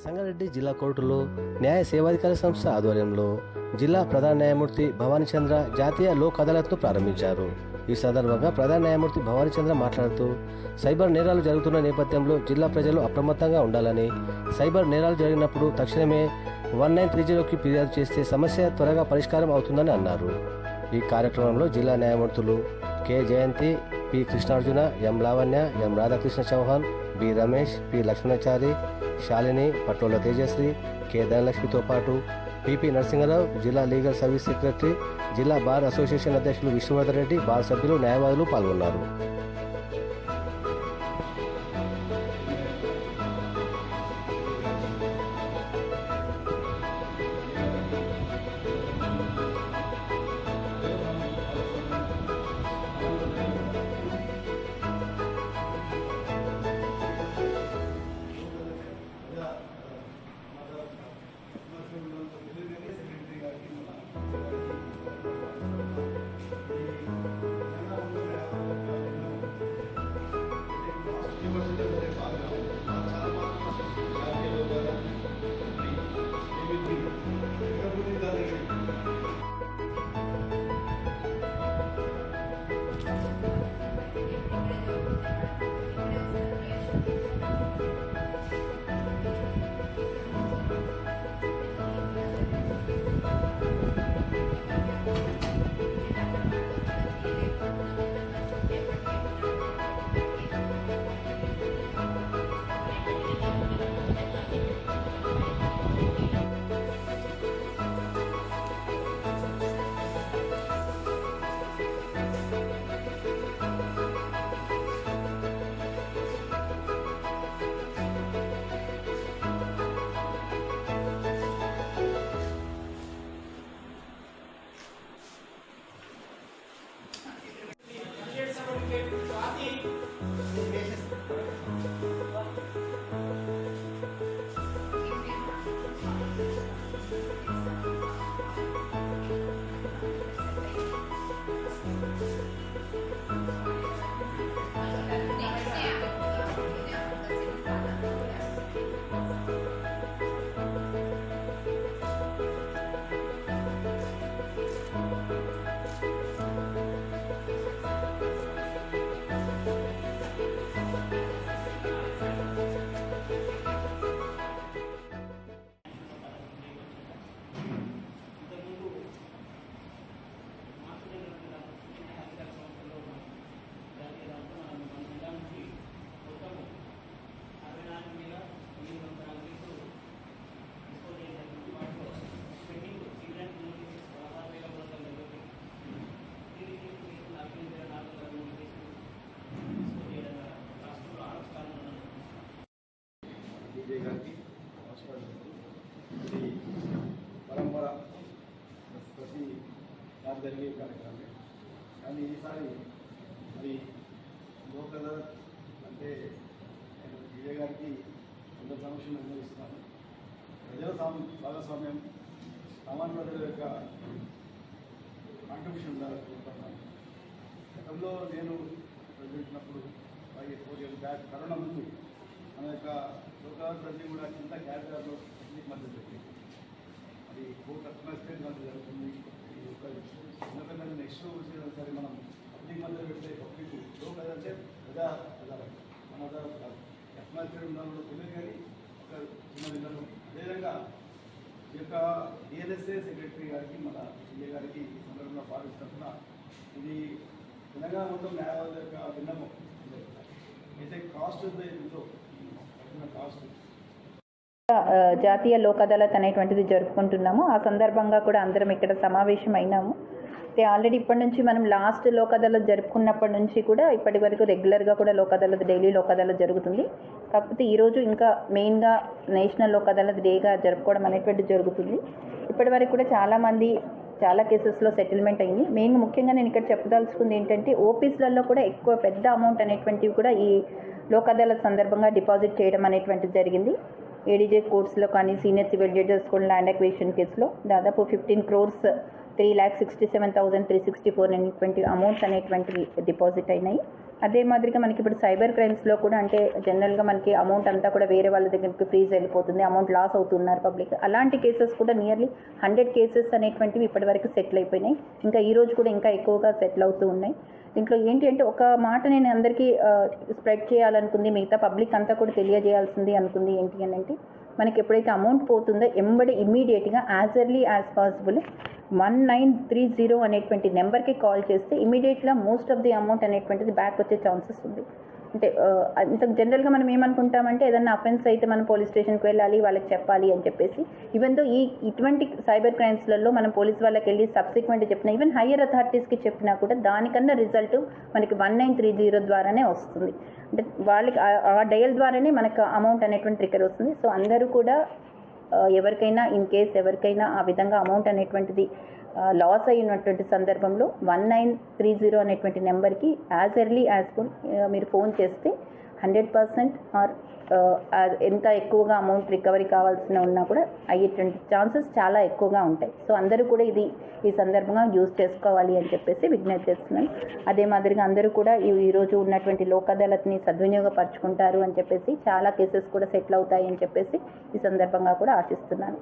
సంగారెడ్డి జిల్లా కోర్టులో న్యాయ సేవాధికార సంస్థ ఆధ్వర్యంలో జిల్లా ప్రధాన న్యాయమూర్తి భవానీచంద్ర జాతీయ లోక్ అదాలత్ను ప్రారంభించారు. ఈ సందర్భంగా ప్రధాన న్యాయమూర్తి భవానీచంద్ర మాట్లాడుతూ సైబర్ నేరాలు జరుగుతున్న నేపథ్యంలో జిల్లా ప్రజలు అప్రమత్తంగా ఉండాలని, సైబర్ నేరాలు జరిగినప్పుడు తక్షణమే 1930కి ఫిర్యాదు చేస్తే సమస్య త్వరగా పరిష్కారం అవుతుందని అన్నారు. ఈ కార్యక్రమంలో జిల్లా న్యాయమూర్తులు K Jayanthi, P Krishnarjuna, M Lavanya, M Radhakrishna Chauhan, B Ramesh, P Lakshmanachari, Shalini, Pattola Tejashri, K ధనలక్ష్మితో పాటు పిపి నరసింహరావు, జిల్లా లీగల్ సర్వీస్ సెక్రటరీ, జిల్లా బార్ అసోసియేషన్ అధ్యక్షులు విష్ణువర్ధన్ రెడ్డి, బార్ సభ్యులు, న్యాయవాదులు పాల్గొన్నారు. గారికి ఇది పరంపర ప్రతి సారి జరిగే కార్యక్రమం. కానీ ఈసారి మరి లోక్ అదాలత్ అంటే విజయ్ గారికి కొంత సమస్యను అనుభవిస్తున్నాను. ప్రజల భాగస్వామ్యం, సామాన్య ప్రజల యొక్క కాంట్రిబ్యూషన్ ఉండాలనుకుంటున్నాను. గతంలో నేను ప్రజెంట్నప్పుడు 4 years బ్యాక్ కరోనా ముందు మన యొక్క లోక్ అదాలత్ కూడా కింద క్యాటర్లో పబ్లిక్ మధ్య జరిగింది. అది కోర్టు అట్మాస్ఫియర్ మధ్య జరుగుతుంది. ఈ యొక్క ఎందుకంటే నెక్స్ట్ వచ్చేది సరే మనం పబ్లిక్ మధ్య పెడితే పబ్లిక్ లోక్ అదాలత్ అంటే ప్రజా అదాలత్, మన అదాలత్ కాదు. అట్మాస్ఫియర్ ఉండాలని తెలియదు. కానీ ఒక చిన్న విధానం అదేవిధంగా ఈ యొక్క డిఎన్ఎస్ఏ సెక్రటరీ గారికి, మన సిఏ గారికి ఈ సందర్భంగా పాటిస్తున్నా ఇది తెలంగాణ మొత్తం న్యాయవాదుల యొక్క భిన్నమం అయితే కాస్ట్ ఎంతో కాస్ట్ జాతీయ లోక్ అదాలత్ అనేటువంటిది జరుపుకుంటున్నాము. ఆ సందర్భంగా కూడా అందరం ఇక్కడ సమావేశం అయినాము. ఆల్రెడీ ఇప్పటి నుంచి మనం లాస్ట్ లోక్ అదాలత్ జరుపుకున్నప్పటి నుంచి కూడా ఇప్పటి వరకు రెగ్యులర్గా కూడా లోక్ అదాలత్, డైలీ లోక్ అదాలత్ జరుగుతుంది. కాకపోతే ఈరోజు ఇంకా మెయిన్గా నేషనల్ లోక్ అదాలత్ డేగా జరుపుకోవడం అనేటువంటి జరుగుతుంది. ఇప్పటి వరకు కూడా చాలా కేసెస్లో సెటిల్మెంట్ అయింది. మెయిన్గా ముఖ్యంగా నేను ఇక్కడ చెప్పదలుచుకుంది ఏంటంటే ఓపీస్లలో కూడా ఎక్కువ పెద్ద అమౌంట్ అనేటువంటివి కూడా ఈ లోక్ అదాలత్ సందర్భంగా డిపాజిట్ చేయడం అనేటువంటిది జరిగింది. ఏడీజే కోర్ట్స్లో కానీ, సీనియర్ సివిల్ జడ్జెస్ కూడా ల్యాండ్ అక్విజిషన్ కేసులో దాదాపు 15 crores 3,67,364 అనేటువంటి అమౌంట్స్ అనేటువంటివి డిపాజిట్ అయినాయి. అదే మాదిరిగా మనకి ఇప్పుడు సైబర్ క్రైమ్స్లో కూడా అంటే జనరల్గా మనకి అమౌంట్ అంతా కూడా వేరే వాళ్ళ దగ్గరికి ఫ్రీజ్ వెళ్ళిపోతుంది, అమౌంట్ లాస్ అవుతున్నారు పబ్లిక్. అలాంటి కేసెస్ కూడా నియర్లీ 100 కేసెస్ అనేటువంటివి ఇప్పటివరకు సెటిల్ అయిపోయినాయి. ఇంకా ఈ రోజు కూడా ఇంకా ఎక్కువగా సెటిల్ అవుతూ ఉన్నాయి. దీంట్లో ఏంటి అంటే ఒక మాట నేను అందరికీ స్ప్రెడ్ చేయాలనుకుంది, మిగతా పబ్లిక్ అంతా కూడా తెలియజేయాల్సింది అనుకుంది ఏంటి అని అంటే, మనకి ఎప్పుడైతే అమౌంట్ పోతుందో ఎంబడి ఇమ్మీడియట్గా యాజ్ ఎర్లీ యాజ్ పాసిబుల్ 1930 అనేటువంటి నెంబర్కి కాల్ చేస్తే ఇమీడియట్గా మోస్ట్ ఆఫ్ ది అమౌంట్ అనేటువంటిది బ్యాక్ వచ్చే ఛాన్సెస్ ఉంది. అంటే ఇంత జనరల్గా మనం ఏమనుకుంటామంటే ఏదన్నా అఫెన్స్ అయితే మనం పోలీస్ స్టేషన్కి వెళ్ళాలి, వాళ్ళకి చెప్పాలి అని చెప్పేసి. ఈవెన్ దో ఇటువంటి సైబర్ క్రైమ్స్లలో మనం పోలీస్ వాళ్ళకి వెళ్ళి సబ్సిక్వెంట్ చెప్పినా, ఈవెన్ హయ్యర్ అథారిటీస్కి చెప్పినా కూడా దానికన్నా రిజల్ట్ మనకి 1930 ద్వారానే వస్తుంది. అంటే వాళ్ళకి ఆ డయల్ ద్వారానే మనకు అమౌంట్ అనేటువంటి రికవర్ వస్తుంది. సో అందరూ కూడా ఎవరికైనా ఇన్ కేస్ ఎవరికైనా ఆ విధంగా అమౌంట్ అనేటువంటిది లాస్ అయినటువంటి సందర్భంలో 1930 అనేటువంటి నెంబర్కి యాజ్ ఎర్లీ యాజ్ మీరు ఫోన్ చేస్తే 100% ఆర్ ఎంత ఎక్కువగా అమౌంట్ రికవరీ కావాల్సిన ఉన్నా కూడా అయ్యేటువంటి ఛాన్సెస్ చాలా ఎక్కువగా ఉంటాయి. సో అందరూ కూడా ఈ సందర్భంగా యూజ్ చేసుకోవాలి అని చెప్పేసి విజ్ఞప్తి చేస్తున్నాను. అదే మాదిరిగా అందరూ కూడా ఈరోజు ఉన్నటువంటి లోక్ అదాలత్ని సద్వినియోగపరచుకుంటారు అని చెప్పేసి, చాలా కేసెస్ కూడా సెటిల్ అవుతాయి అని చెప్పేసి ఈ సందర్భంగా కూడా ఆశిస్తున్నాను.